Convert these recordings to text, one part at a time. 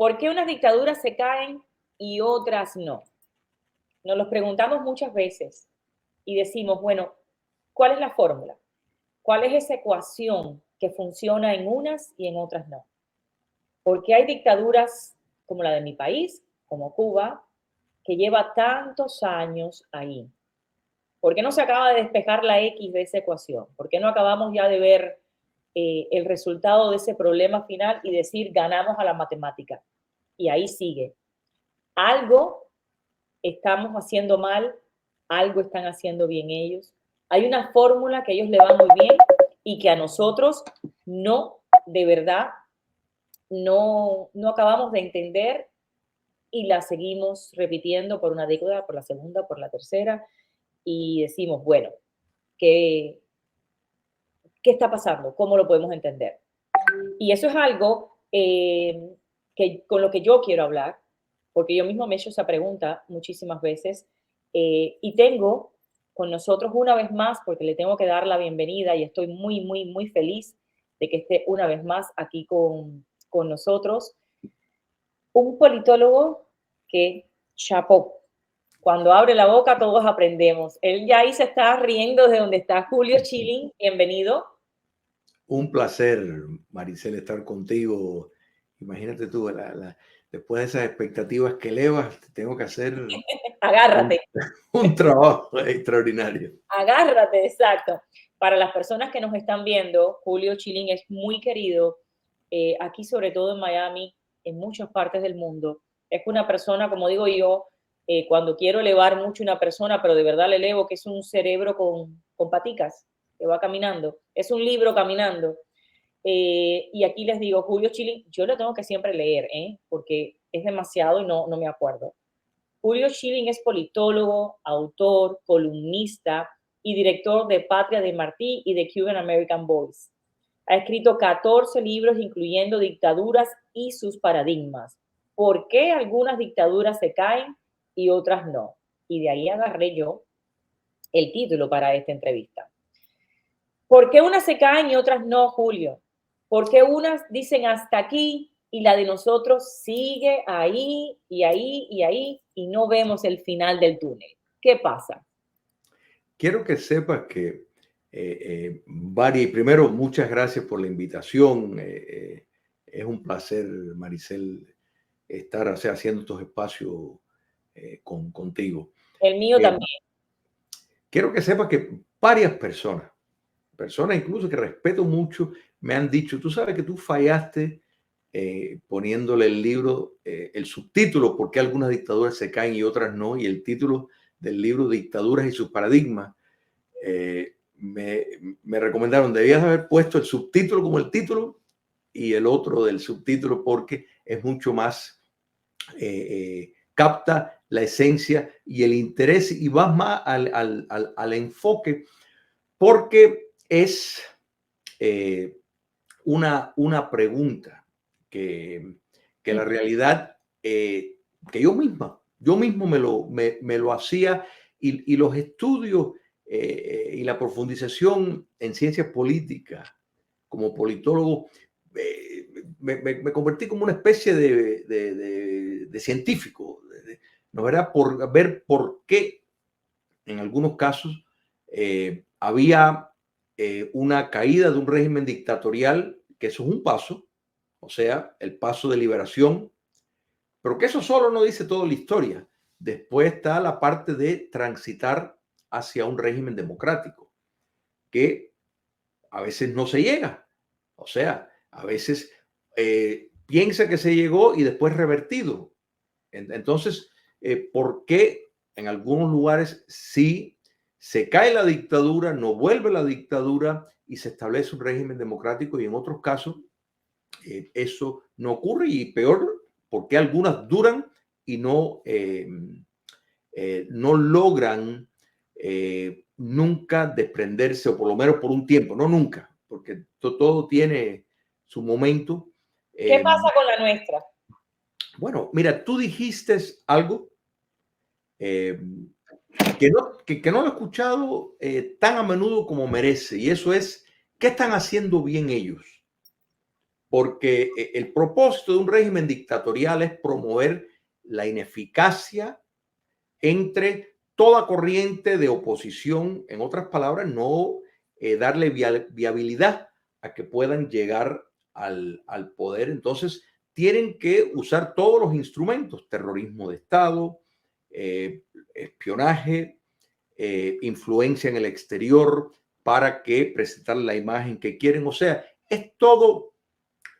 ¿Por qué unas dictaduras se caen y otras no? Nos los preguntamos muchas veces y decimos, bueno, ¿cuál es la fórmula? ¿Cuál es esa ecuación que funciona en unas y en otras no? Porque hay dictaduras como la de mi país, como Cuba, que lleva tantos años ahí. ¿Por qué no se acaba de despejar la X de esa ecuación? ¿Por qué no acabamos ya de ver el resultado de ese problema final y decir ganamos a la matemática? Y ahí sigue. Algo estamos haciendo mal, algo están haciendo bien ellos. Hay una fórmula que a ellos le va muy bien y que a nosotros no, de verdad, no acabamos de entender y la seguimos repitiendo por una década, por la segunda, por la tercera, y decimos, bueno, ¿qué, qué está pasando? ¿Cómo lo podemos entender? Y eso es algo que con lo que yo quiero hablar, porque yo mismo me he hecho esa pregunta muchísimas veces, y tengo con nosotros una vez más, porque le tengo que dar la bienvenida y estoy muy, muy, muy feliz de que esté una vez más aquí con nosotros, un politólogo que chapó. Cuando abre la boca todos aprendemos. Él ya ahí se está riendo de donde está Julio Chilling. Bienvenido. Un placer, Maricel, estar contigo. Imagínate tú, después de esas expectativas que elevas, tengo que hacer Agárrate. un trabajo extraordinario. Agárrate, exacto. Para las personas que nos están viendo, Julio Chilling es muy querido aquí, sobre todo en Miami, en muchas partes del mundo. Es una persona, como digo yo, cuando quiero elevar mucho una persona, pero de verdad le elevo, que es un cerebro con paticas, que va caminando. Es un libro caminando. Y aquí les digo, Julio Chilling, yo lo tengo que siempre leer, porque es demasiado y no me acuerdo. Julio Schilling es politólogo, autor, columnista y director de Patria de Martí y de Cuban American Voice. Ha escrito 14 libros, incluyendo Dictaduras y sus paradigmas. ¿Por qué algunas dictaduras se caen y otras no? Y de ahí agarré yo el título para esta entrevista. ¿Por qué unas se caen y otras no, Julio? ¿Por qué unas dicen hasta aquí y la de nosotros sigue ahí y ahí y ahí y no vemos el final del túnel? ¿Qué pasa? Quiero que sepas que, Bari, primero, muchas gracias por la invitación. Es un placer, Maricel, estar haciendo estos espacios contigo. El mío también. Quiero que sepas que varias personas incluso que respeto mucho, me han dicho, tú sabes que tú fallaste poniéndole el libro, el subtítulo, ¿por qué algunas dictaduras se caen y otras no? Y el título del libro, Dictaduras y sus paradigmas. Me recomendaron, debías haber puesto el subtítulo como el título y el otro del subtítulo porque es mucho más, capta la esencia y el interés y vas más al enfoque porque es una pregunta que la realidad, que yo mismo me lo hacía y los estudios y la profundización en ciencias políticas como politólogo, me convertí como una especie de científico, ¿no? ¿Verdad? Por ver por qué en algunos casos había una caída de un régimen dictatorial, que eso es un paso, o sea, el paso de liberación, pero que eso solo no dice toda la historia. Después está la parte de transitar hacia un régimen democrático, que a veces no se llega. O sea, a veces piensa que se llegó y después revertido. Entonces, ¿por qué en algunos lugares sí se cae la dictadura, no vuelve la dictadura y se establece un régimen democrático y en otros casos eso no ocurre y peor, porque algunas duran y no logran nunca desprenderse o por lo menos por un tiempo, no nunca, porque todo tiene su momento. ¿Qué pasa con la nuestra? Bueno, mira, tú dijiste algo eh, que no lo he escuchado tan a menudo como merece, y eso es, ¿qué están haciendo bien ellos? porque el propósito de un régimen dictatorial es promover la ineficacia entre toda corriente de oposición, en otras palabras, no darle viabilidad a que puedan llegar al poder. Entonces, tienen que usar todos los instrumentos, terrorismo de Estado, espionaje, influencia en el exterior, para que presentar la imagen que quieren. O sea, es todo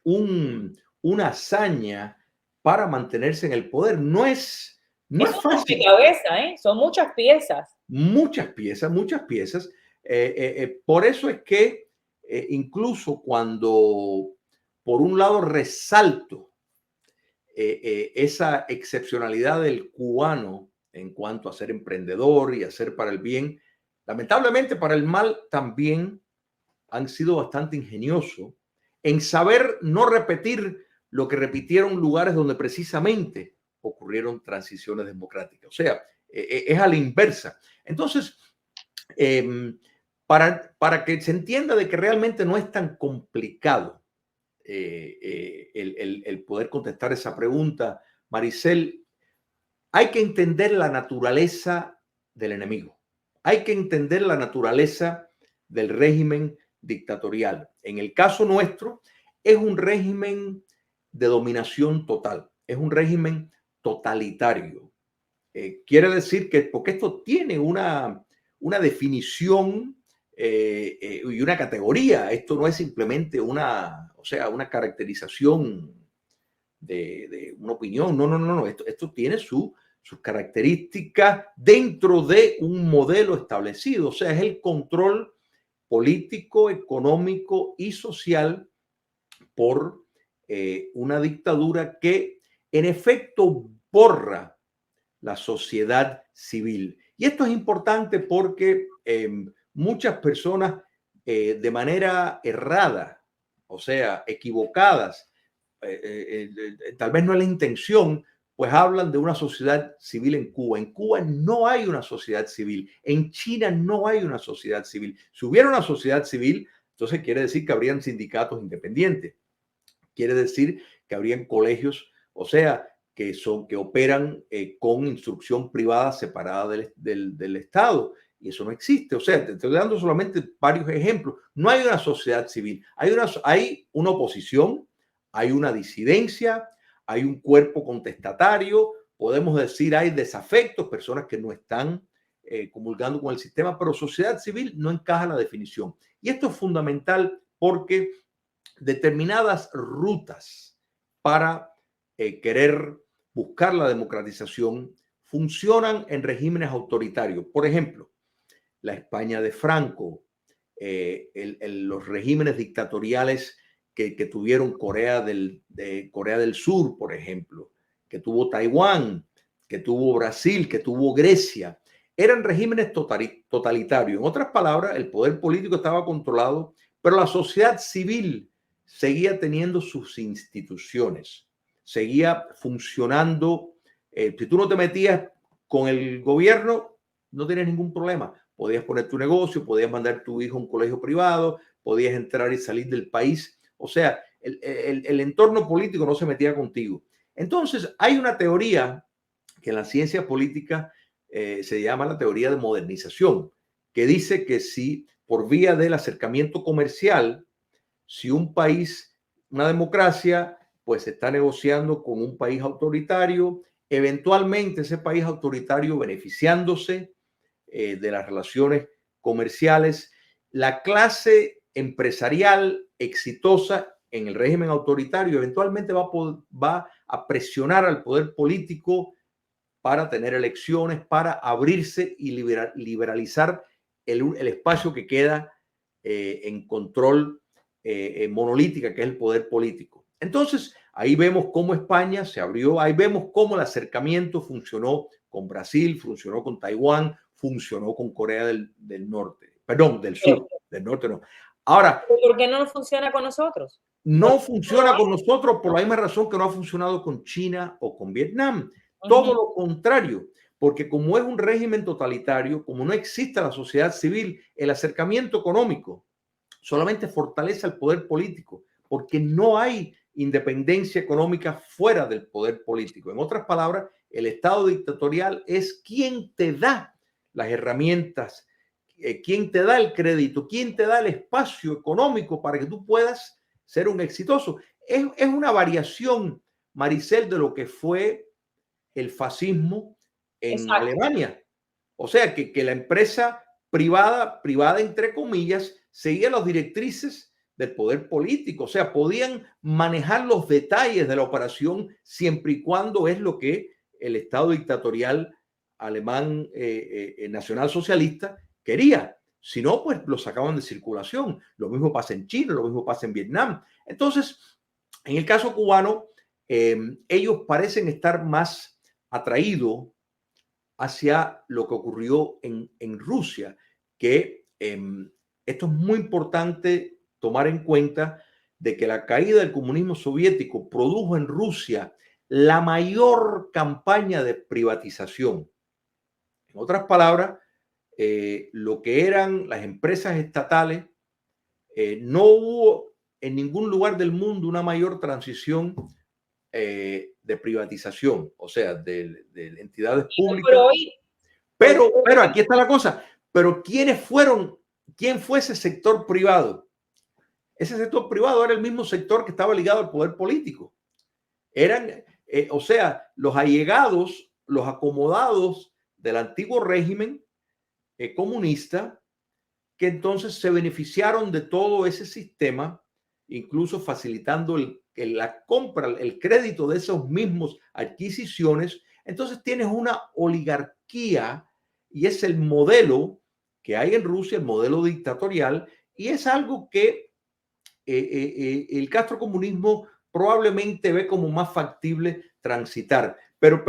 una hazaña para mantenerse en el poder. No es fácil. Cabeza, ¿eh? Son muchas piezas. Muchas piezas, muchas piezas. Por eso es que incluso cuando, por un lado, resalto esa excepcionalidad del cubano en cuanto a ser emprendedor y hacer para el bien, lamentablemente para el mal también han sido bastante ingeniosos en saber no repetir lo que repitieron lugares donde precisamente ocurrieron transiciones democráticas. O sea, es a la inversa. Entonces, para que se entienda de que realmente no es tan complicado el poder contestar esa pregunta, Maricel, hay que entender la naturaleza del enemigo. Hay que entender la naturaleza del régimen dictatorial. En el caso nuestro, es un régimen de dominación total, es un régimen totalitario. Quiere decir que, porque esto tiene una definición y una categoría, esto no es simplemente una caracterización de una opinión, no, esto tiene sus características dentro de un modelo establecido, o sea, es el control político, económico y social por una dictadura que en efecto borra la sociedad civil. Y esto es importante porque muchas personas de manera errada, o sea, equivocadas, tal vez no es la intención, pues hablan de una sociedad civil en Cuba. En Cuba no hay una sociedad civil. En China no hay una sociedad civil. Si hubiera una sociedad civil, entonces quiere decir que habrían sindicatos independientes. Quiere decir que habrían colegios, o sea, que operan con instrucción privada separada del Estado. Y eso no existe. O sea, te estoy dando solamente varios ejemplos. No hay una sociedad civil. Hay una oposición, hay una disidencia, hay un cuerpo contestatario, podemos decir hay desafectos, personas que no están comulgando con el sistema, pero sociedad civil no encaja la definición. Y esto es fundamental porque determinadas rutas para querer buscar la democratización funcionan en regímenes autoritarios. Por ejemplo, la España de Franco, los regímenes dictatoriales que tuvieron Corea del Sur, por ejemplo, que tuvo Taiwán, que tuvo Brasil, que tuvo Grecia, eran regímenes totalitarios. En otras palabras, el poder político estaba controlado, pero la sociedad civil seguía teniendo sus instituciones, seguía funcionando. Si tú no te metías con el gobierno, no tenías ningún problema. Podías poner tu negocio, podías mandar tu hijo a un colegio privado, podías entrar y salir del país. O sea, el entorno político no se metía contigo. Entonces, hay una teoría que en la ciencia política se llama la teoría de modernización, que dice que si por vía del acercamiento comercial, si un país, una democracia, pues está negociando con un país autoritario, eventualmente ese país autoritario beneficiándose de las relaciones comerciales, la clase empresarial exitosa en el régimen autoritario eventualmente va a presionar al poder político para tener elecciones, para abrirse y liberalizar el espacio que queda en control monolítica, que es el poder político. Entonces, ahí vemos cómo España se abrió, ahí vemos cómo el acercamiento funcionó con Brasil, funcionó con Taiwán, funcionó con Corea del Norte, perdón, del Sur, del Norte no. Ahora, ¿por qué no funciona con nosotros? No funciona con nosotros por la misma razón que no ha funcionado con China o con Vietnam. Todo lo contrario, porque como es un régimen totalitario, como no existe la sociedad civil, el acercamiento económico solamente fortalece al poder político, porque no hay independencia económica fuera del poder político. En otras palabras, el Estado dictatorial es quien te da las herramientas, quien te da el crédito, quien te da el espacio económico para que tú puedas ser un exitoso. Es una variación, Maricel, de lo que fue el fascismo en Exacto. Alemania. O sea, que la empresa privada entre comillas, seguía las directrices del poder político. O sea, podían manejar los detalles de la operación siempre y cuando es lo que el Estado dictatorial alemán nacionalsocialista quería. Si no, pues lo sacaban de circulación. Lo mismo pasa en China, lo mismo pasa en Vietnam. Entonces, en el caso cubano, ellos parecen estar más atraídos hacia lo que ocurrió en Rusia, que esto es muy importante tomar en cuenta de que la caída del comunismo soviético produjo en Rusia la mayor campaña de privatización. En otras palabras, lo que eran las empresas estatales, no hubo en ningún lugar del mundo una mayor transición de privatización, o sea, de entidades públicas. Pero aquí está la cosa. Pero ¿quién fue ese sector privado? Ese sector privado era el mismo sector que estaba ligado al poder político. Eran, o sea, los allegados, los acomodados del antiguo régimen comunista, que entonces se beneficiaron de todo ese sistema, incluso facilitando la compra, el crédito de esos mismos adquisiciones. Entonces tienes una oligarquía y es el modelo que hay en Rusia, el modelo dictatorial, y es algo que el castrocomunismo probablemente ve como más factible transitar. Pero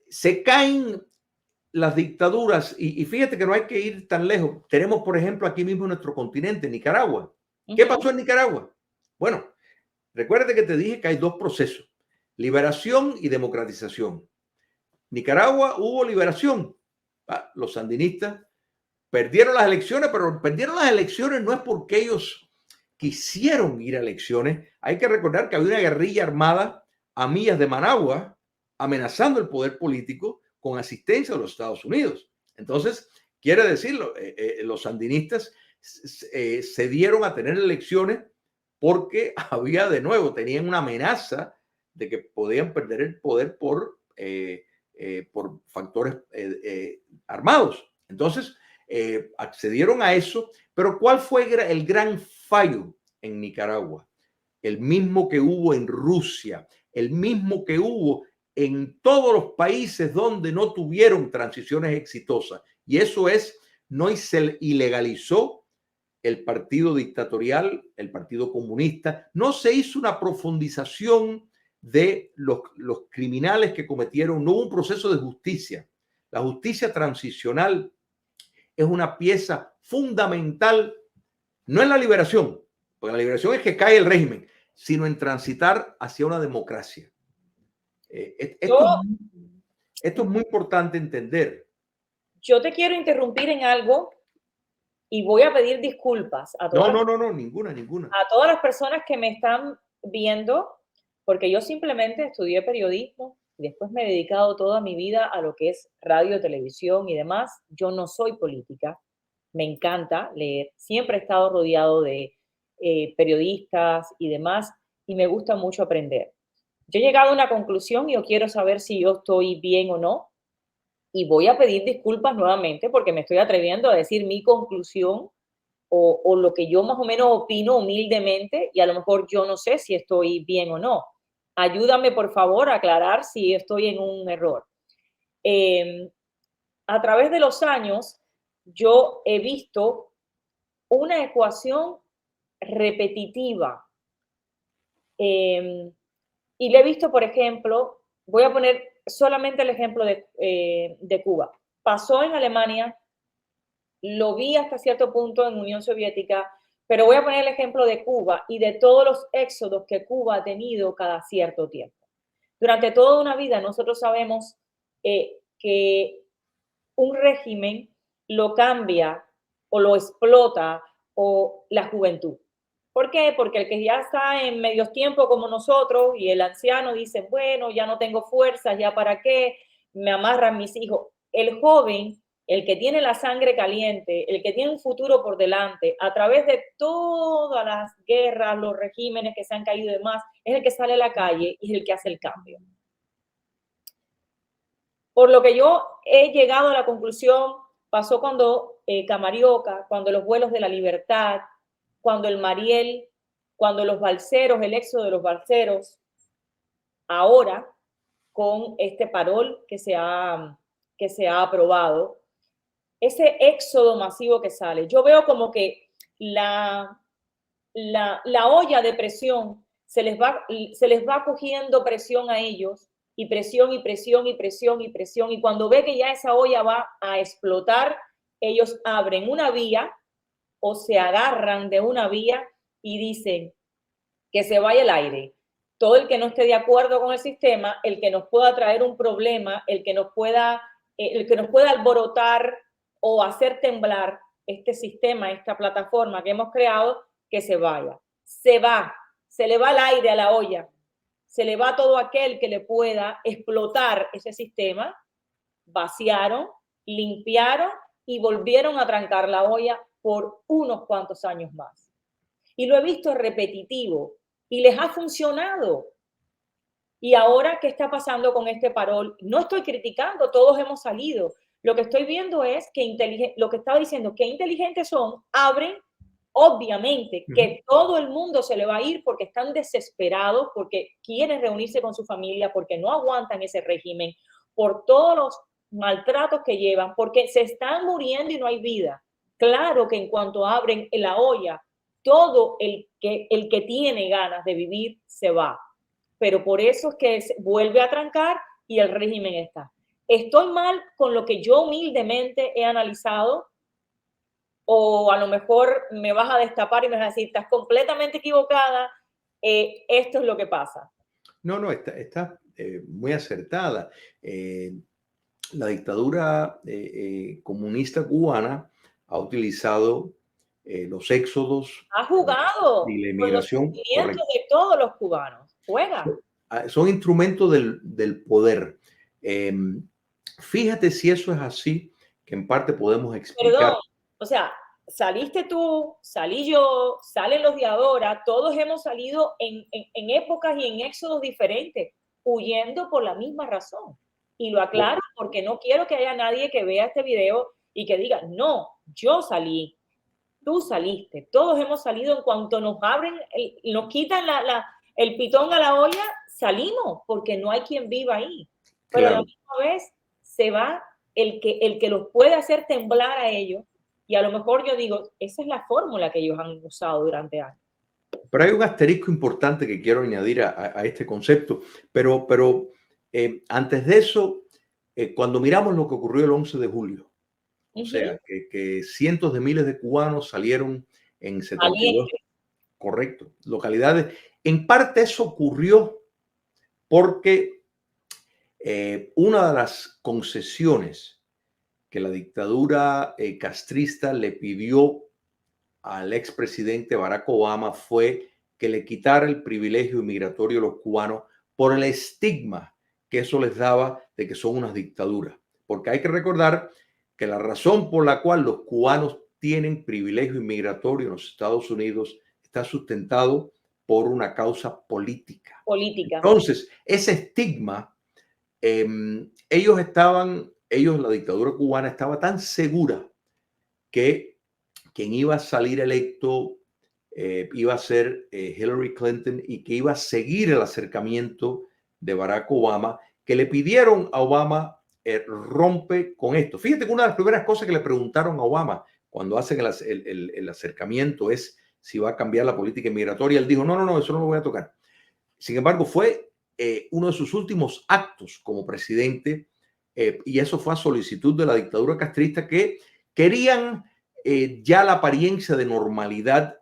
se caen las dictaduras, y fíjate que no hay que ir tan lejos. Tenemos, por ejemplo, aquí mismo en nuestro continente, Nicaragua. ¿Qué pasó en Nicaragua? Bueno, recuérdate que te dije que hay dos procesos, liberación y democratización. Nicaragua hubo liberación. Los sandinistas perdieron las elecciones, pero perdieron las elecciones no es porque ellos quisieron ir a elecciones. Hay que recordar que había una guerrilla armada a millas de Managua amenazando el poder político con asistencia de los Estados Unidos. Entonces, quiere decirlo, los sandinistas se dieron a tener elecciones porque había de nuevo, tenían una amenaza de que podían perder el poder por factores armados. Entonces, accedieron a eso, pero ¿cuál fue el gran fallo en Nicaragua? El mismo que hubo en Rusia, el mismo que hubo en todos los países donde no tuvieron transiciones exitosas. Y eso es, no se ilegalizó el partido dictatorial, el partido comunista, no se hizo una profundización de los criminales que cometieron, no hubo un proceso de justicia. La justicia transicional es una pieza fundamental, no en la liberación, porque la liberación es que cae el régimen, sino en transitar hacia una democracia. Esto es muy importante entender. Yo te quiero interrumpir en algo y voy a pedir disculpas a todas, ninguna. A todas las personas que me están viendo, porque yo simplemente estudié periodismo y después me he dedicado toda mi vida a lo que es radio, televisión y demás. Yo no soy política, me encanta leer, siempre he estado rodeado de periodistas y demás y me gusta mucho aprender. Yo he llegado a una conclusión y yo quiero saber si yo estoy bien o no y voy a pedir disculpas nuevamente porque me estoy atreviendo a decir mi conclusión o lo que yo más o menos opino humildemente y a lo mejor yo no sé si estoy bien o no. Ayúdame, por favor, a aclarar si estoy en un error. A través de los años, yo he visto una ecuación repetitiva y le he visto, por ejemplo, voy a poner solamente el ejemplo de Cuba. Pasó en Alemania, lo vi hasta cierto punto en Unión Soviética, pero voy a poner el ejemplo de Cuba y de todos los éxodos que Cuba ha tenido cada cierto tiempo. Durante toda una vida nosotros sabemos que un régimen lo cambia o lo explota o la juventud. ¿Por qué? Porque el que ya está en medios tiempos como nosotros y el anciano dice, bueno, ya no tengo fuerzas, ya para qué, me amarran mis hijos. El joven, el que tiene la sangre caliente, el que tiene un futuro por delante, a través de todas las guerras, los regímenes que se han caído y demás, es el que sale a la calle y es el que hace el cambio. Por lo que yo he llegado a la conclusión, pasó cuando Camarioca, cuando los vuelos de la libertad, cuando el Mariel, cuando los balseros, el éxodo de los balseros, ahora con este parol que se ha aprobado, ese éxodo masivo que sale, yo veo como que la olla de presión se les va cogiendo presión a ellos y presión y presión y presión y presión, y cuando ve que ya esa olla va a explotar, ellos abren una vía o se agarran de una vía y dicen que se vaya el aire. Todo el que no esté de acuerdo con el sistema, el que nos pueda traer un problema, el que nos pueda alborotar o hacer temblar este sistema, esta plataforma que hemos creado, que se vaya. Se le va el aire a la olla, se le va todo aquel que le pueda explotar ese sistema. Vaciaron, limpiaron y volvieron a trancar la olla por unos cuantos años más. Y lo he visto repetitivo y les ha funcionado. Y ahora, ¿qué está pasando con este parol? No estoy criticando, todos hemos salido. Lo que estoy viendo es que lo que estaba diciendo, que inteligentes son, abren, obviamente, que todo el mundo se le va a ir porque están desesperados, porque quieren reunirse con su familia, porque no aguantan ese régimen, por todos los maltratos que llevan, porque se están muriendo y no hay vida. Claro que en cuanto abren la olla, todo el que tiene ganas de vivir se va. Pero por eso es que vuelve a trancar y el régimen está. ¿Estoy mal con lo que yo humildemente he analizado? O a lo mejor me vas a destapar y me vas a decir, estás completamente equivocada, esto es lo que pasa. No, está muy acertada. La dictadura comunista cubana ha utilizado los éxodos. Ha jugado y la con los inmigración, sentimientos de todos los cubanos. Juega. Son instrumentos del poder. Fíjate si eso es así, que en parte podemos explicar. Perdón, o sea, saliste tú, salí yo, salen los de ahora, todos hemos salido en épocas y en éxodos diferentes, huyendo por la misma razón. Y lo aclaro porque no quiero que haya nadie que vea este video y que diga, no, yo salí, tú saliste, todos hemos salido en cuanto nos abren, nos quitan el pitón a la olla, salimos, porque no hay quien viva ahí. Pero claro, a la misma vez se va el que los puede hacer temblar a ellos, y a lo mejor yo digo, esa es la fórmula que ellos han usado durante años. Pero hay un asterisco importante que quiero añadir a este concepto, pero antes de eso, cuando miramos lo que ocurrió el 11 de julio, o sea, que cientos de miles de cubanos salieron en 72, correcto, localidades. En parte eso ocurrió porque una de las concesiones que la dictadura castrista le pidió al expresidente Barack Obama fue que le quitara el privilegio inmigratorio a los cubanos por el estigma que eso les daba de que son unas dictaduras. Porque hay que recordar que la razón por la cual los cubanos tienen privilegio inmigratorio en los Estados Unidos está sustentado por una causa política. Entonces, ese estigma, la dictadura cubana estaba tan segura que quien iba a salir electo iba a ser Hillary Clinton y que iba a seguir el acercamiento de Barack Obama, que le pidieron a Obama rompe con esto. Fíjate que una de las primeras cosas que le preguntaron a Obama cuando hacen el acercamiento es si va a cambiar la política migratoria. Él dijo, no, eso no lo voy a tocar. Sin embargo, fue uno de sus últimos actos como presidente y eso fue a solicitud de la dictadura castrista que querían ya la apariencia de normalidad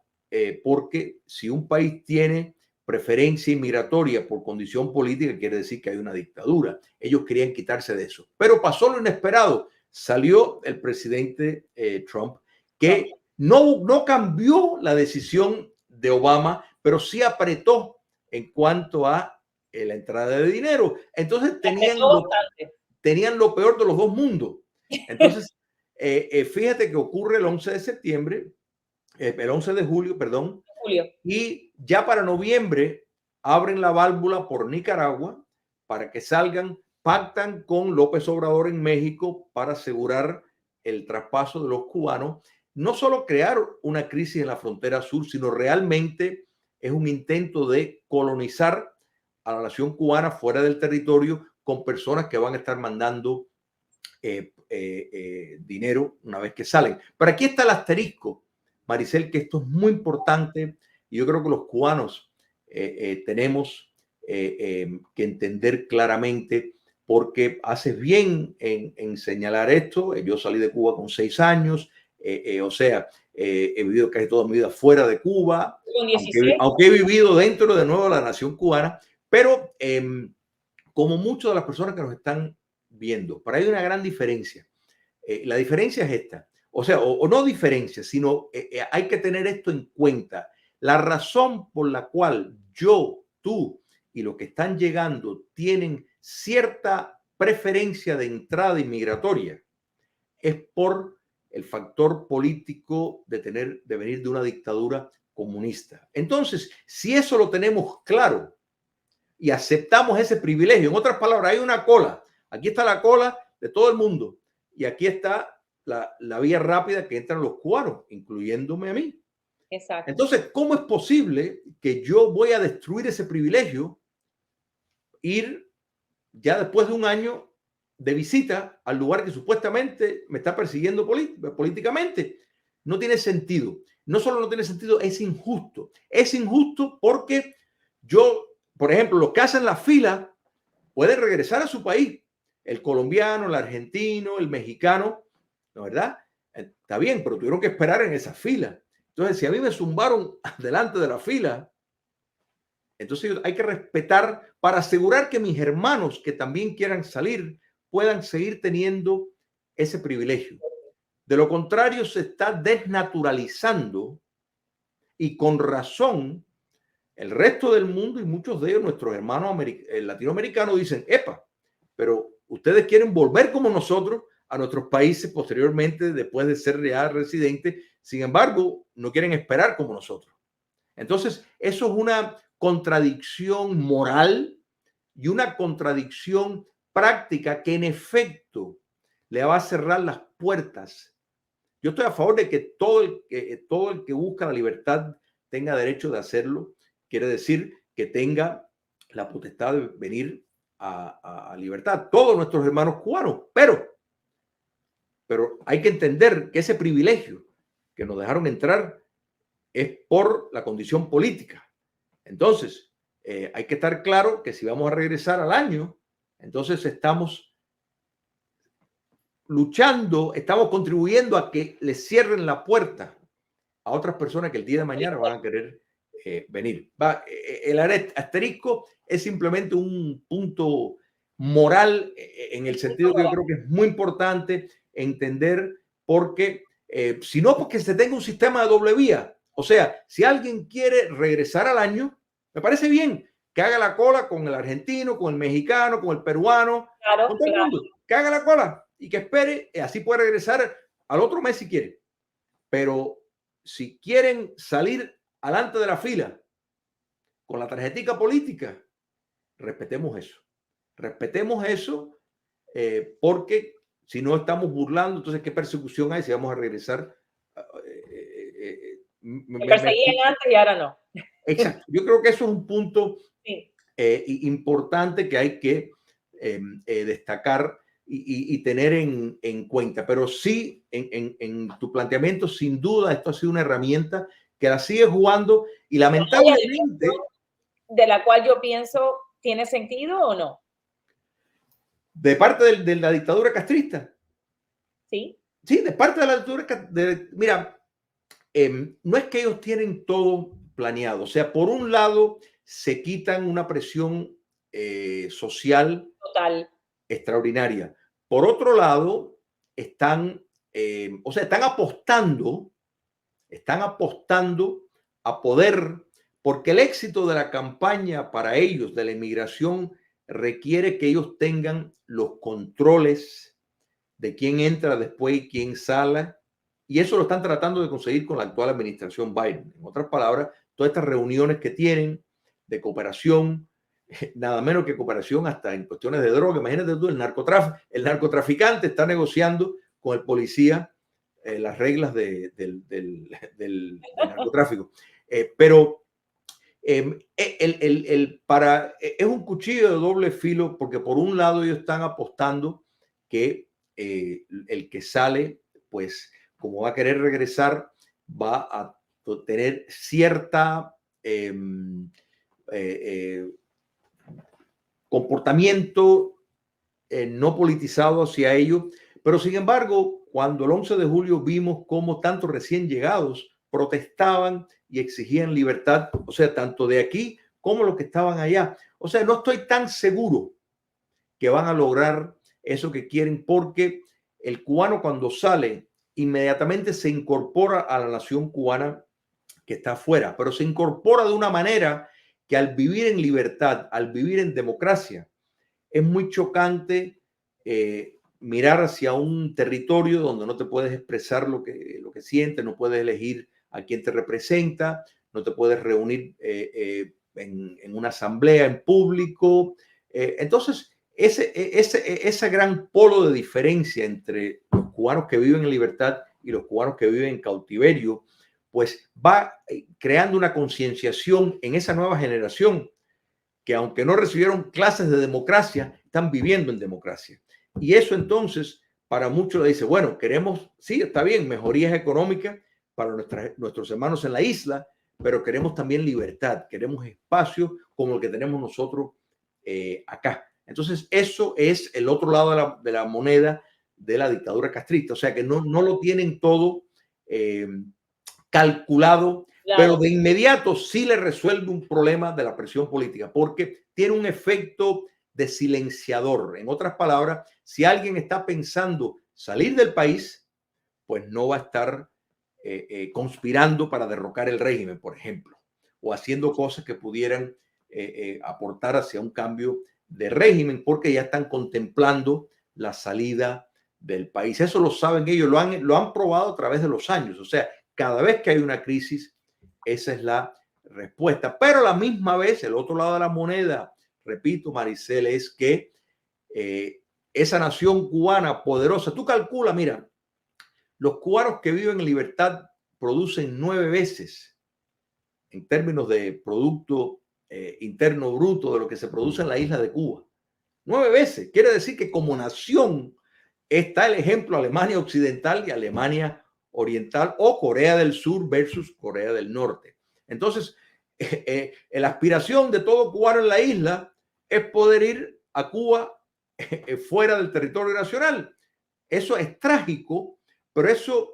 porque si un país tiene preferencia inmigratoria por condición política, quiere decir que hay una dictadura. Ellos querían quitarse de eso. Pero pasó lo inesperado. Salió el presidente Trump, que no cambió la decisión de Obama, pero sí apretó en cuanto a la entrada de dinero. Entonces tenían lo peor de los dos mundos. Entonces, fíjate que ocurre el 11 de septiembre, el 11 de julio, perdón, y ya para noviembre abren la válvula por Nicaragua para que salgan, pactan con López Obrador en México para asegurar el traspaso de los cubanos. No solo crear una crisis en la frontera sur, sino realmente es un intento de colonizar a la nación cubana fuera del territorio con personas que van a estar mandando dinero una vez que salen. Pero aquí está el asterisco, Maricel, que esto es muy importante y yo creo que los cubanos tenemos que entender claramente, porque haces bien en señalar esto. Yo salí de Cuba con 6 años, o sea, he vivido casi toda mi vida fuera de Cuba, aunque he vivido dentro de nuevo de la nación cubana, pero como muchas de las personas que nos están viendo, pero hay una gran diferencia. La diferencia es esta, o sea, o no diferencia, sino hay que tener esto en cuenta. La razón por la cual yo, tú y los que están llegando tienen cierta preferencia de entrada inmigratoria es por el factor político de venir de una dictadura comunista. Entonces, si eso lo tenemos claro y aceptamos ese privilegio, en otras palabras, hay una cola. Aquí está la cola de todo el mundo y aquí está la vía rápida que entran los cubanos, incluyéndome a mí. Exacto. Entonces, ¿cómo es posible que yo voy a destruir ese privilegio, ir ya después de un año de visita al lugar que supuestamente me está persiguiendo políticamente? No tiene sentido. No solo no tiene sentido, es injusto. Es injusto porque yo, por ejemplo, los que hacen la fila pueden regresar a su país. El colombiano, el argentino, el mexicano, ¿no, verdad? Está bien, pero tuvieron que esperar en esa fila. Entonces, si a mí me zumbaron delante de la fila, entonces hay que respetar para asegurar que mis hermanos que también quieran salir puedan seguir teniendo ese privilegio. De lo contrario, se está desnaturalizando y con razón el resto del mundo y muchos de ellos, nuestros hermanos latinoamericanos, dicen, epa, pero ustedes quieren volver como nosotros a nuestros países posteriormente, después de ser ya residentes, sin embargo, no quieren esperar como nosotros. Entonces, eso es una contradicción moral y una contradicción práctica que en efecto le va a cerrar las puertas. Yo estoy a favor de que todo el que busca la libertad tenga derecho de hacerlo. Quiere decir que tenga la potestad de venir a libertad. Todos nuestros hermanos cubanos, pero hay que entender que ese privilegio que nos dejaron entrar es por la condición política. Entonces, hay que estar claro que si vamos a regresar al año, entonces estamos luchando, estamos contribuyendo a que le cierren la puerta a otras personas que el día de mañana van a querer venir. El asterisco es simplemente un punto moral en el sentido que yo creo que es muy importante entender, porque si no, porque se tenga un sistema de doble vía. O sea, si alguien quiere regresar al año, me parece bien que haga la cola con el argentino, con el mexicano, con el peruano, con todo el mundo, que haga la cola y que espere, así puede regresar al otro mes si quiere. Pero si quieren salir adelante de la fila con la tarjetica política, respetemos eso. Respetemos eso, porque si no estamos burlando, entonces ¿qué persecución hay si vamos a regresar? Me perseguían antes y ahora no. Exacto. Yo creo que eso es un punto sí. Importante que hay que destacar y tener en cuenta. Pero sí, en tu planteamiento, sin duda, esto ha sido una herramienta que la sigue jugando y lamentablemente... ¿De la cual yo pienso, tiene sentido o no? ¿De parte de la dictadura castrista? Sí. Sí, de parte de la dictadura. Mira, no es que ellos tienen todo planeado. O sea, por un lado, se quitan una presión social total extraordinaria. Por otro lado, están apostando a poder, porque el éxito de la campaña para ellos, de la inmigración, requiere que ellos tengan los controles de quién entra después y quién sale. Y eso lo están tratando de conseguir con la actual administración Biden. En otras palabras, todas estas reuniones que tienen de cooperación, nada menos que cooperación hasta en cuestiones de droga. Imagínate tú, el narcotraficante está negociando con el policía las reglas del narcotráfico. Pero es un cuchillo de doble filo, porque por un lado ellos están apostando que el que sale, pues como va a querer regresar, va a tener cierta comportamiento no politizado hacia ellos. Pero sin embargo, cuando el 11 de julio vimos cómo tantos recién llegados protestaban y exigían libertad, o sea, tanto de aquí como los que estaban allá. O sea, no estoy tan seguro que van a lograr eso que quieren, porque el cubano cuando sale inmediatamente se incorpora a la nación cubana que está afuera, pero se incorpora de una manera que al vivir en libertad, al vivir en democracia, es muy chocante mirar hacia un territorio donde no te puedes expresar lo que sientes, no puedes elegir a quién te representa, no te puedes reunir en una asamblea en público. Entonces, ese gran polo de diferencia entre los cubanos que viven en libertad y los cubanos que viven en cautiverio, pues va creando una concienciación en esa nueva generación que, aunque no recibieron clases de democracia, están viviendo en democracia. Y eso entonces para muchos le dice, bueno, queremos, sí, está bien, mejorías económicas para nuestros hermanos en la isla, pero queremos también libertad, queremos espacio como el que tenemos nosotros acá. Entonces eso es el otro lado de la moneda de la dictadura castrista, o sea que no lo tienen todo calculado, claro, pero de inmediato sí le resuelve un problema de la presión política, porque tiene un efecto de silenciador. En otras palabras, si alguien está pensando salir del país, pues no va a estar conspirando para derrocar el régimen, por ejemplo, o haciendo cosas que pudieran aportar hacia un cambio de régimen, porque ya están contemplando la salida del país. Eso lo saben ellos, lo han probado a través de los años. O sea, cada vez que hay una crisis, esa es la respuesta. Pero a la misma vez, el otro lado de la moneda, repito, Maricel, es que esa nación cubana poderosa, tú calcula, mira, los cubanos que viven en libertad producen 9 veces en términos de producto interno bruto de lo que se produce en la isla de Cuba. 9 veces. Quiere decir que como nación está el ejemplo Alemania Occidental y Alemania Oriental, o Corea del Sur versus Corea del Norte. Entonces, la aspiración de todo cubano en la isla es poder ir a Cuba fuera del territorio nacional. Eso es trágico, pero eso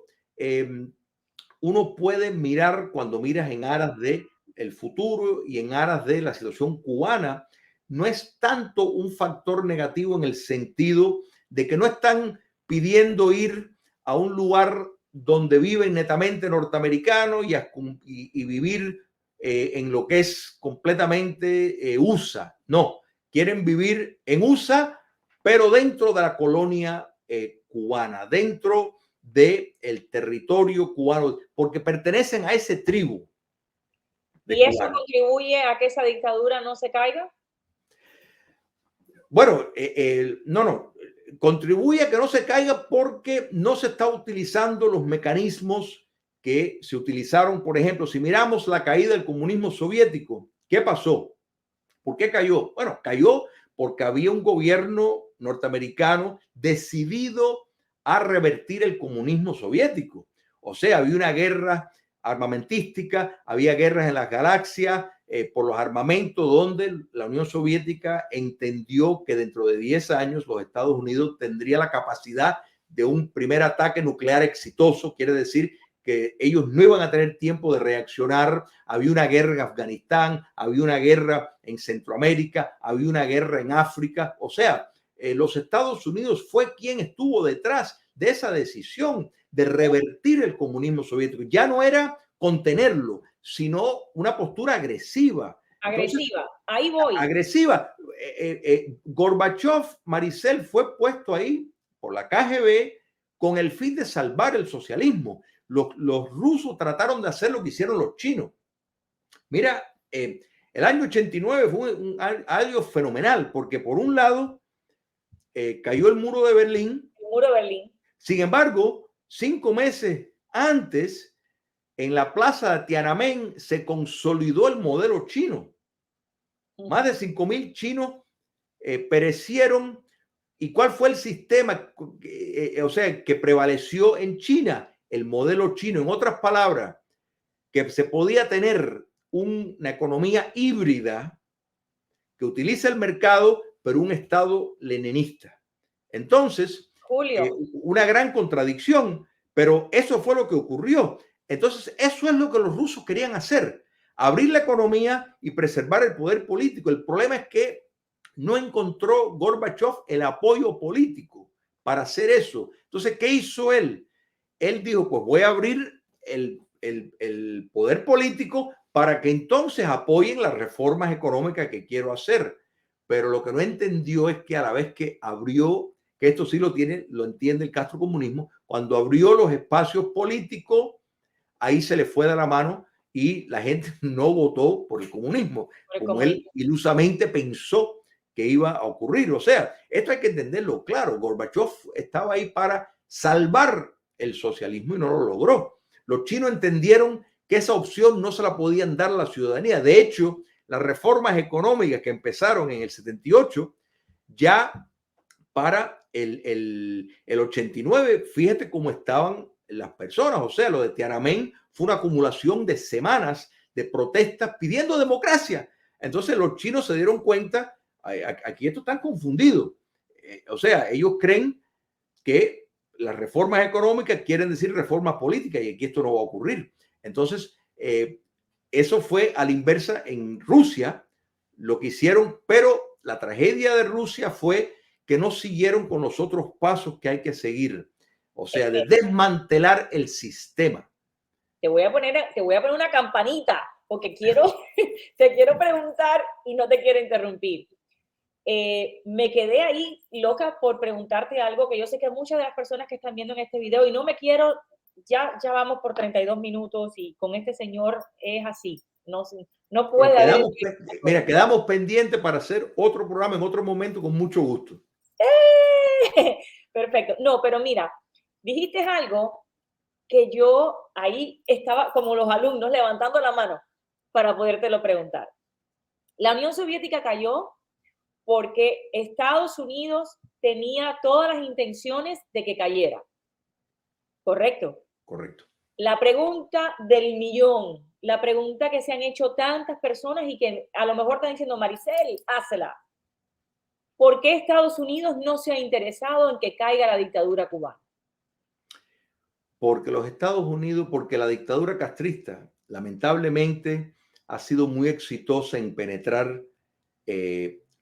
uno puede mirar cuando miras en aras de el futuro y en aras de la situación cubana. No es tanto un factor negativo en el sentido de que no están pidiendo ir a un lugar donde viven netamente norteamericanos y vivir en lo que es completamente USA. No, quieren vivir en USA, pero dentro de la colonia cubana, dentro del territorio cubano, porque pertenecen a ese tribu. ¿Y eso contribuye a que esa dictadura no se caiga? Bueno, no. Contribuye a que no se caiga porque no se está utilizando los mecanismos que se utilizaron. Por ejemplo, si miramos la caída del comunismo soviético, ¿qué pasó? ¿Por qué cayó? Bueno, cayó porque había un gobierno norteamericano decidido a revertir el comunismo soviético. O sea, había una guerra armamentística, había guerras en las galaxias por los armamentos, donde la Unión Soviética entendió que dentro de 10 años los Estados Unidos tendría la capacidad de un primer ataque nuclear exitoso. Quiere decir que ellos no iban a tener tiempo de reaccionar. Había una guerra en Afganistán, había una guerra en Centroamérica, había una guerra en África. O sea, los Estados Unidos fue quien estuvo detrás de esa decisión de revertir el comunismo soviético. Ya no era contenerlo, sino una postura agresiva. Agresiva, Entonces, ahí voy. Agresiva. Gorbachev, Maricel, fue puesto ahí por la KGB con el fin de salvar el socialismo. Los rusos trataron de hacer lo que hicieron los chinos. Mira, el año 89 fue algo fenomenal, porque por un lado cayó el muro de Berlín. El muro de Berlín. Sin embargo, 5 meses antes, en la plaza de Tiananmen se consolidó el modelo chino. Más de 5,000 chinos perecieron. ¿Y cuál fue el sistema que prevaleció en China? El modelo chino. En otras palabras, que se podía tener una economía híbrida que utiliza el mercado, pero un Estado leninista. Entonces, Julio, una gran contradicción, pero eso fue lo que ocurrió. Entonces, eso es lo que los rusos querían hacer, abrir la economía y preservar el poder político. El problema es que no encontró Gorbachev el apoyo político para hacer eso. Entonces, ¿qué hizo él? Él dijo, pues voy a abrir el poder político para que entonces apoyen las reformas económicas que quiero hacer. Pero lo que no entendió es que a la vez que abrió, que esto sí lo entiende el castrocomunismo, cuando abrió los espacios políticos, ahí se le fue de la mano y la gente no votó por el comunismo, como él ilusamente pensó que iba a ocurrir. O sea, esto hay que entenderlo claro. Gorbachev estaba ahí para salvar el socialismo y no lo logró. Los chinos entendieron que esa opción no se la podían dar a la ciudadanía. De hecho, las reformas económicas que empezaron en el 78, ya para el 89, fíjate cómo estaban las personas. O sea, lo de Tiananmen fue una acumulación de semanas de protestas pidiendo democracia. Entonces los chinos se dieron cuenta, aquí esto están confundidos. O sea, ellos creen que las reformas económicas quieren decir reformas políticas y aquí esto no va a ocurrir. Entonces, eso fue a la inversa en Rusia, lo que hicieron, pero la tragedia de Rusia fue que no siguieron con los otros pasos que hay que seguir. O sea, de desmantelar el sistema. Te voy a poner una campanita, porque te quiero preguntar y no te quiero interrumpir. Me quedé ahí loca por preguntarte algo que yo sé que muchas de las personas que están viendo en este video, y no me quiero, ya vamos por 32 minutos y con este señor es así, no puede haber. Quedamos pendientes para hacer otro programa en otro momento con mucho gusto. Perfecto. No, pero mira, dijiste algo que yo ahí estaba como los alumnos levantando la mano para podértelo preguntar. La Unión Soviética cayó porque Estados Unidos tenía todas las intenciones de que cayera. ¿Correcto? Correcto. La pregunta del millón, la pregunta que se han hecho tantas personas y que a lo mejor están diciendo, Maricel, hazla. ¿Por qué Estados Unidos no se ha interesado en que caiga la dictadura cubana? Porque los Estados Unidos, porque la dictadura castrista, lamentablemente, ha sido muy exitosa en penetrar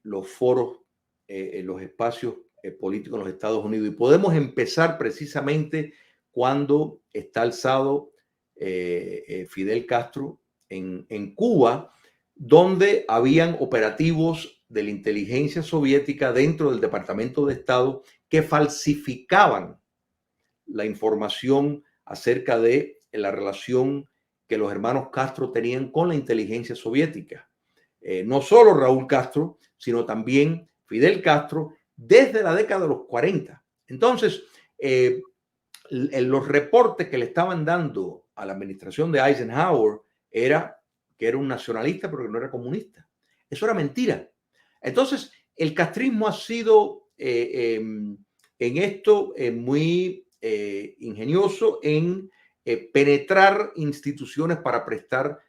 los foros, los espacios políticos en los Estados Unidos. Y podemos empezar precisamente cuando está alzado Fidel Castro en Cuba, donde habían operativos de la inteligencia soviética dentro del Departamento de Estado que falsificaban la información acerca de la relación que los hermanos Castro tenían con la inteligencia soviética. No solo Raúl Castro, sino también Fidel Castro desde la década de los 40. Entonces, los reportes que le estaban dando a la administración de Eisenhower era que era un nacionalista, pero que no era comunista. Eso era mentira. Entonces, el castrismo ha sido en esto muy ingenioso en penetrar instituciones para prestar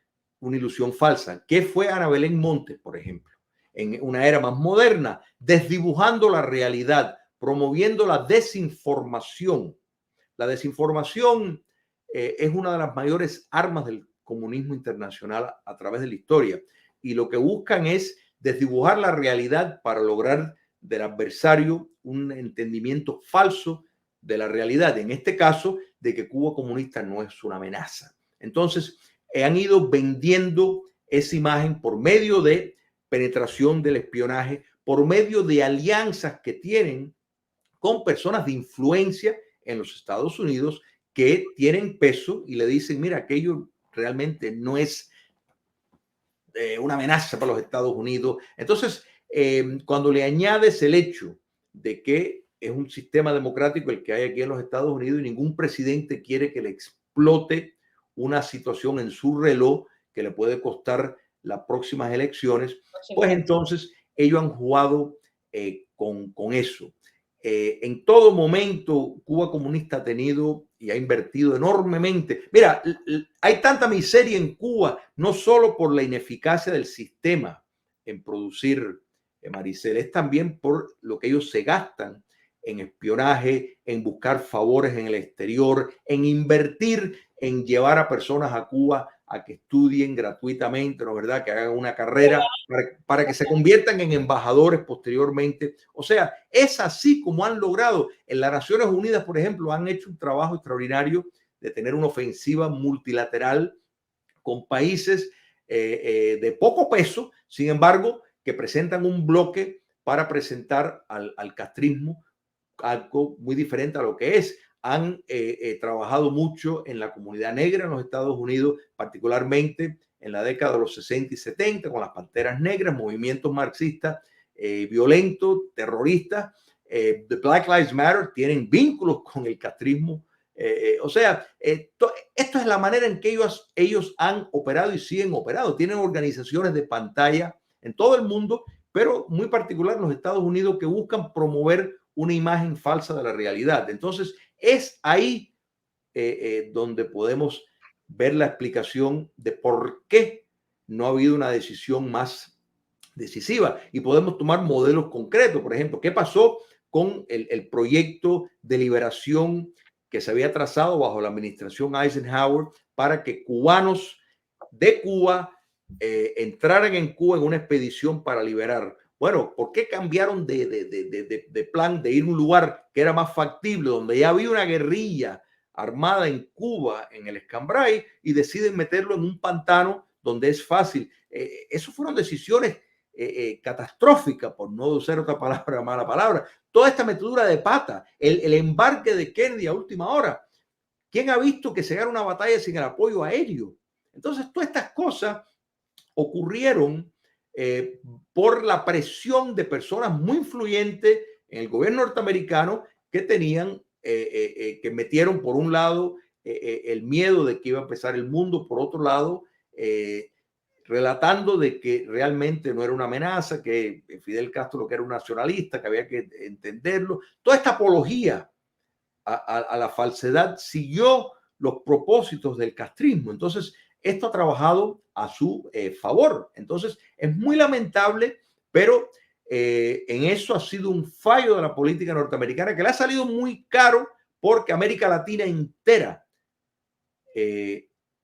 una ilusión falsa. ¿Qué fue Ana Belén Montes, por ejemplo? En una era más moderna, desdibujando la realidad, promoviendo la desinformación. La desinformación es una de las mayores armas del comunismo internacional a través de la historia. Y lo que buscan es desdibujar la realidad para lograr del adversario un entendimiento falso de la realidad. En este caso, de que Cuba comunista no es una amenaza. Entonces, han ido vendiendo esa imagen por medio de penetración del espionaje, por medio de alianzas que tienen con personas de influencia en los Estados Unidos que tienen peso y le dicen, mira, aquello realmente no es una amenaza para los Estados Unidos. Entonces, cuando le añades el hecho de que es un sistema democrático el que hay aquí en los Estados Unidos y ningún presidente quiere que le explote una situación en su reloj que le puede costar las próximas elecciones, pues entonces ellos han jugado con eso. En todo momento Cuba comunista ha tenido y ha invertido enormemente. Mira, hay tanta miseria en Cuba, no solo por la ineficacia del sistema en producir, Maricel, es también por lo que ellos se gastan en espionaje, en buscar favores en el exterior, en invertir, en llevar a personas a Cuba a que estudien gratuitamente, ¿no es verdad? Que hagan una carrera para que se conviertan en embajadores posteriormente. O sea, es así como han logrado. En las Naciones Unidas, por ejemplo, han hecho un trabajo extraordinario de tener una ofensiva multilateral con países de poco peso, sin embargo, que presentan un bloque para presentar al castrismo algo muy diferente a lo que es. Han trabajado mucho en la comunidad negra en los Estados Unidos, particularmente en la década de los 60 y 70, con las Panteras Negras, movimientos marxistas violentos, terroristas. The Black Lives Matter tienen vínculos con el castrismo. O sea, esto es la manera en que ellos han operado y siguen operando. Tienen organizaciones de pantalla en todo el mundo, pero muy particular en los Estados Unidos, que buscan promover una imagen falsa de la realidad. Entonces, es ahí donde podemos ver la explicación de por qué no ha habido una decisión más decisiva. Y podemos tomar modelos concretos. Por ejemplo, ¿qué pasó con el proyecto de liberación que se había trazado bajo la administración Eisenhower para que cubanos de Cuba entraran en Cuba en una expedición para liberar? Bueno, ¿por qué cambiaron de plan, de ir a un lugar que era más factible, donde ya había una guerrilla armada en Cuba, en el Escambray, y deciden meterlo en un pantano donde es fácil? Eso fueron decisiones catastróficas, por no usar otra palabra, mala palabra. Toda esta metedura de pata, el embarque de Kennedy a última hora. ¿Quién ha visto que se gana una batalla sin el apoyo aéreo? Entonces, todas estas cosas ocurrieron por la presión de personas muy influyentes en el gobierno norteamericano que tenían, que metieron por un lado el miedo de que iba a empezar el mundo, por otro lado, relatando de que realmente no era una amenaza, que Fidel Castro lo que era un nacionalista, que había que entenderlo. Toda esta apología a la falsedad siguió los propósitos del castrismo. Entonces, esto ha trabajado a su favor. Entonces, es muy lamentable, pero en eso ha sido un fallo de la política norteamericana que le ha salido muy caro, porque América Latina entera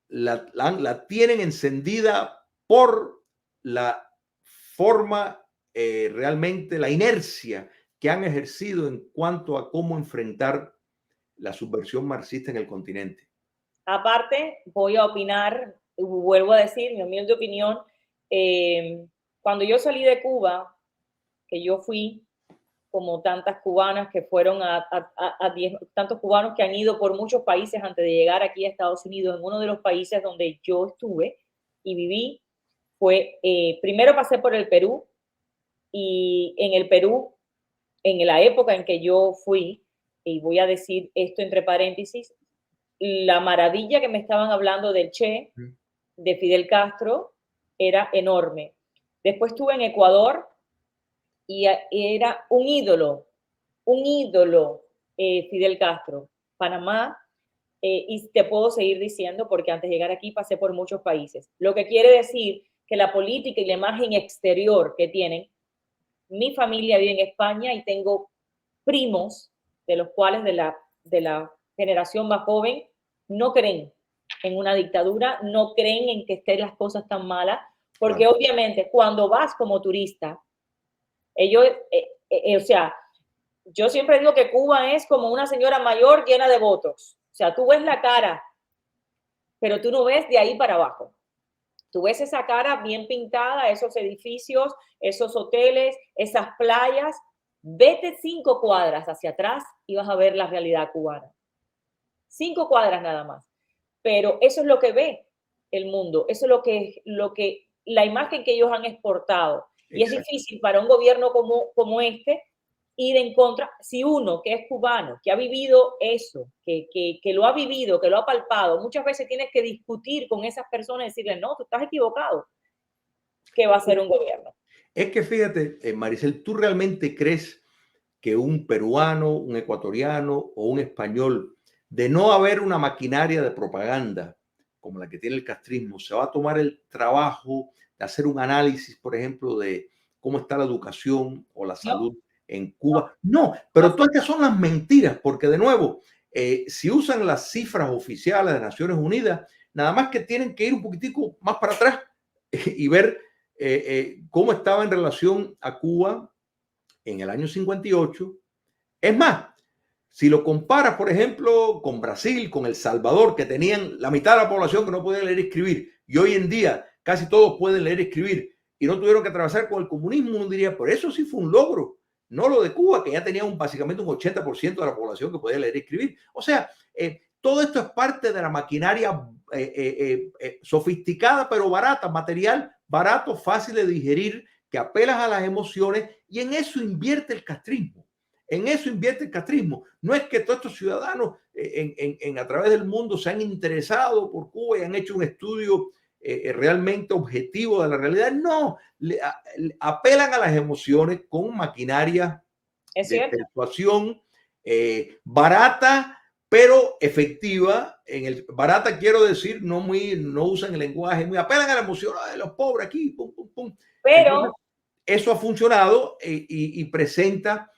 la tienen encendida por la forma, realmente la inercia que han ejercido en cuanto a cómo enfrentar la subversión marxista en el continente. Aparte, voy a opinar, vuelvo a decir mi humilde opinión. Cuando yo salí de Cuba, que yo fui como tantas cubanas que fueron tantos cubanos que han ido por muchos países antes de llegar aquí a Estados Unidos. En uno de los países donde yo estuve y viví fue, primero pasé por el Perú, y en el Perú, en la época en que yo fui, y voy a decir esto entre paréntesis, la maravilla que me estaban hablando del Che, de Fidel Castro, era enorme. Después estuve en Ecuador y era un ídolo, Fidel Castro. Panamá, y te puedo seguir diciendo porque antes de llegar aquí pasé por muchos países. Lo que quiere decir que la política y la imagen exterior que tienen, mi familia vive en España y tengo primos de los cuales de la generación más joven no creen en una dictadura, no creen en que estén las cosas tan malas, porque claro, obviamente cuando vas como turista, ellos, o sea, yo siempre digo que Cuba es como una señora mayor llena de botox. O sea, tú ves la cara pero tú no ves de ahí para abajo. Tú ves esa cara bien pintada, esos edificios, esos hoteles, esas playas. Vete 5 cuadras hacia atrás y vas a ver la realidad cubana. 5 cuadras nada más. Pero eso es lo que ve el mundo, eso es la imagen que ellos han exportado. Y es difícil para un gobierno como este ir en contra, si uno que es cubano, que ha vivido eso, que lo ha vivido, que lo ha palpado, muchas veces tienes que discutir con esas personas y decirles, no, tú estás equivocado. ¿Qué va a hacer un gobierno? Es que fíjate, Maricel, ¿tú realmente crees que un peruano, un ecuatoriano o un español, de no haber una maquinaria de propaganda como la que tiene el castrismo, se va a tomar el trabajo de hacer un análisis, por ejemplo, de cómo está la educación o la salud en Cuba? No, pero todas estas son las mentiras, porque de nuevo, si usan las cifras oficiales de Naciones Unidas, nada más que tienen que ir un poquitico más para atrás y ver cómo estaba en relación a Cuba en el año 58. Es más, si lo comparas, por ejemplo, con Brasil, con El Salvador, que tenían la mitad de la población que no podía leer y escribir, y hoy en día casi todos pueden leer y escribir, y no tuvieron que atravesar con el comunismo, uno diría, por eso sí fue un logro. No lo de Cuba, que ya tenía básicamente un 80% de la población que podía leer y escribir. O sea, todo esto es parte de la maquinaria sofisticada, pero barata, material barato, fácil de digerir, que apelas a las emociones, y en eso invierte el castrismo. En eso invierte el castrismo. No es que todos estos ciudadanos a través del mundo se han interesado por Cuba y han hecho un estudio realmente objetivo de la realidad. No, apelan a las emociones con maquinaria de persuasión barata, pero efectiva. Barata quiero decir, no usan el lenguaje, apelan a la emoción de los pobres aquí, pum, pum, pum. Pero entonces, eso ha funcionado y presenta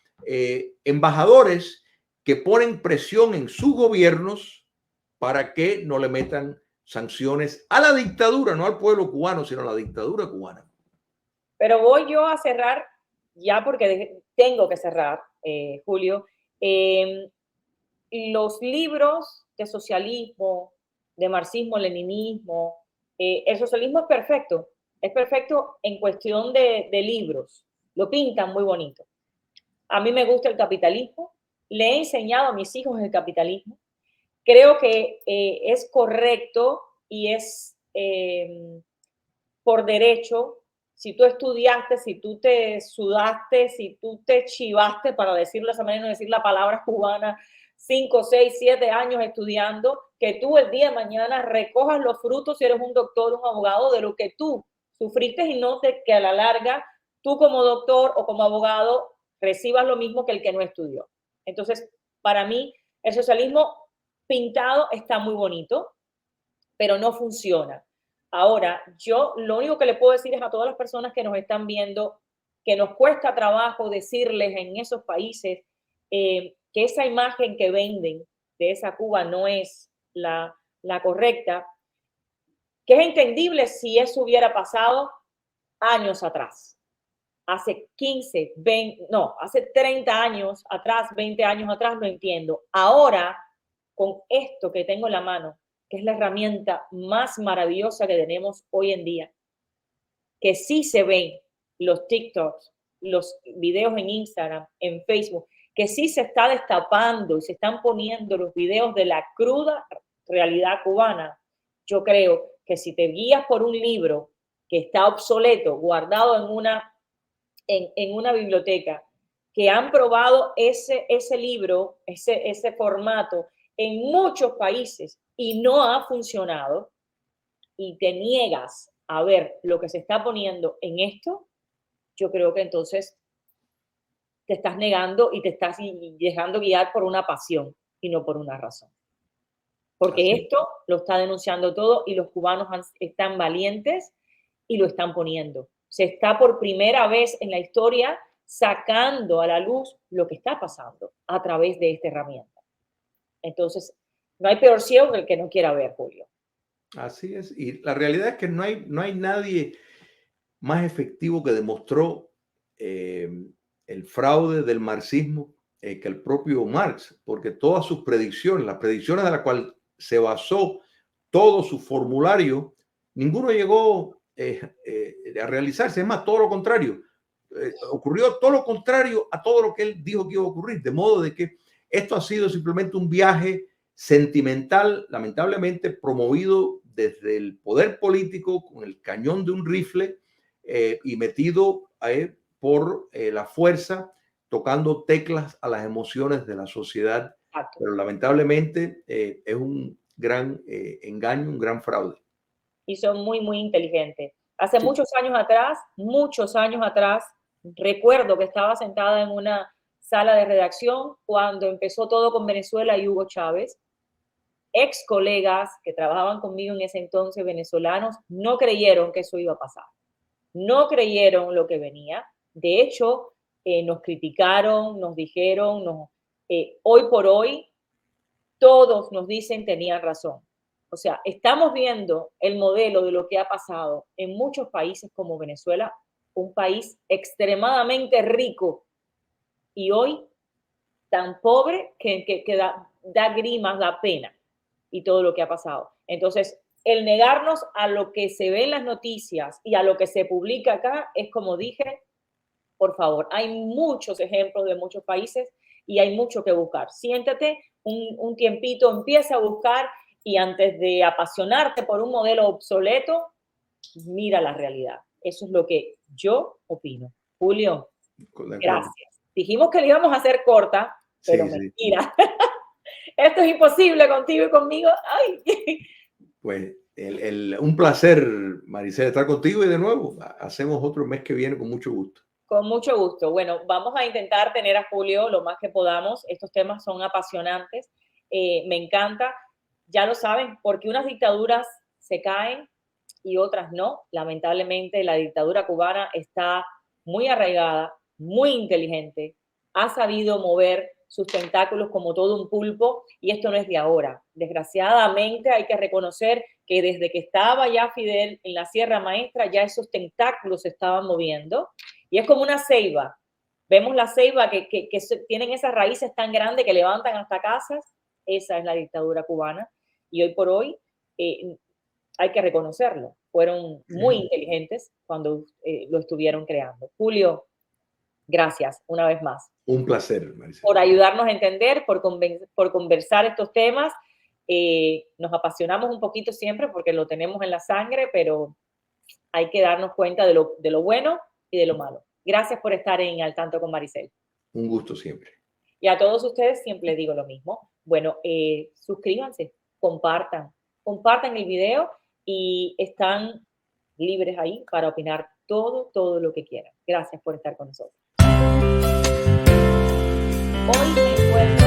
embajadores que ponen presión en sus gobiernos para que no le metan sanciones a la dictadura, no al pueblo cubano, sino a la dictadura cubana. Pero voy yo a cerrar, ya porque tengo que cerrar, Julio. Los libros de socialismo, de marxismo-leninismo, el socialismo es perfecto en cuestión de libros, lo pintan muy bonito. A mí me gusta el capitalismo, le he enseñado a mis hijos el capitalismo, creo que es correcto y es por derecho. Si tú estudiaste, si tú te sudaste, si tú te chivaste, para decirlo de esa manera, no decir la palabra cubana, 5, 6, 7 años estudiando, que tú el día de mañana recojas los frutos, si eres un doctor, un abogado, de lo que tú sufriste, y no te, que a la larga tú como doctor o como abogado recibas lo mismo que el que no estudió. Entonces, para mí, el socialismo pintado está muy bonito, pero no funciona. Ahora, yo lo único que le puedo decir es a todas las personas que nos están viendo que nos cuesta trabajo decirles en esos países que esa imagen que venden de esa Cuba no es la correcta, que es entendible si eso hubiera pasado años atrás, hace 15, 20, no, hace 30 años atrás, 20 años atrás, lo entiendo. Ahora, con esto que tengo en la mano, que es la herramienta más maravillosa que tenemos hoy en día, que sí se ven los TikToks, los videos en Instagram, en Facebook, que sí se está destapando y se están poniendo los videos de la cruda realidad cubana. Yo creo que si te guías por un libro que está obsoleto, guardado en una biblioteca, que han probado ese libro, ese formato en muchos países y no ha funcionado, y te niegas a ver lo que se está poniendo en esto, yo creo que entonces te estás negando y te estás dejando guiar por una pasión y no por una razón. Porque esto lo está denunciando todo y los cubanos están valientes y lo están poniendo. Se está por primera vez en la historia sacando a la luz lo que está pasando a través de esta herramienta. Entonces, no hay peor ciego que el que no quiera ver, Julio. Así es. Y la realidad es que no hay nadie más efectivo que demostró el fraude del marxismo que el propio Marx, porque todas sus predicciones, las predicciones de las cuales se basó todo su formulario, ninguno llegó a realizarse. Es más, todo lo contrario. Ocurrió todo lo contrario a todo lo que él dijo que iba a ocurrir. De modo de que esto ha sido simplemente un viaje sentimental, lamentablemente promovido desde el poder político con el cañón de un rifle y metido por la fuerza, tocando teclas a las emociones de la sociedad. Exacto. Pero lamentablemente es un gran engaño, un gran fraude. Y son muy, muy inteligentes. Hace Sí. muchos años atrás, recuerdo que estaba sentada en una sala de redacción cuando empezó todo con Venezuela y Hugo Chávez. Ex colegas que trabajaban conmigo en ese entonces, venezolanos, no creyeron que eso iba a pasar. No creyeron lo que venía. De hecho, nos criticaron, nos dijeron, hoy por hoy, todos nos dicen tenían razón. O sea, estamos viendo el modelo de lo que ha pasado en muchos países como Venezuela, un país extremadamente rico y hoy tan pobre que da grimas, da pena y todo lo que ha pasado. Entonces, el negarnos a lo que se ve en las noticias y a lo que se publica acá es como dije, por favor, hay muchos ejemplos de muchos países y hay mucho que buscar. Siéntate un tiempito, empieza a buscar y antes de apasionarte por un modelo obsoleto, mira la realidad. Eso es lo que yo opino. Julio, gracias. Dijimos que le íbamos a hacer corta, pero sí, mentira. Sí. Esto es imposible contigo y conmigo. Ay. Pues un placer, Maricela, estar contigo y de nuevo hacemos otro mes que viene con mucho gusto. Con mucho gusto. Bueno, vamos a intentar tener a Julio lo más que podamos. Estos temas son apasionantes. Me encanta. Ya lo saben, porque unas dictaduras se caen y otras no. Lamentablemente, la dictadura cubana está muy arraigada, muy inteligente, ha sabido mover sus tentáculos como todo un pulpo y esto no es de ahora. Desgraciadamente hay que reconocer que desde que estaba ya Fidel en la Sierra Maestra, ya esos tentáculos se estaban moviendo y es como una ceiba. Vemos la ceiba que tienen esas raíces tan grandes que levantan hasta casas. Esa es la dictadura cubana y hoy por hoy hay que reconocerlo. Fueron muy inteligentes cuando lo estuvieron creando. Julio, gracias una vez más. Un placer, Maricela. Por ayudarnos a entender, por conversar estos temas. Nos apasionamos un poquito siempre porque lo tenemos en la sangre, pero hay que darnos cuenta de lo bueno y de lo malo. Gracias por estar en Al Tanto con Maricel. Un gusto siempre. Y a todos ustedes siempre digo lo mismo. Bueno, suscríbanse, compartan el video y están libres ahí para opinar todo lo que quieran. Gracias por estar con nosotros. Hoy me encuentro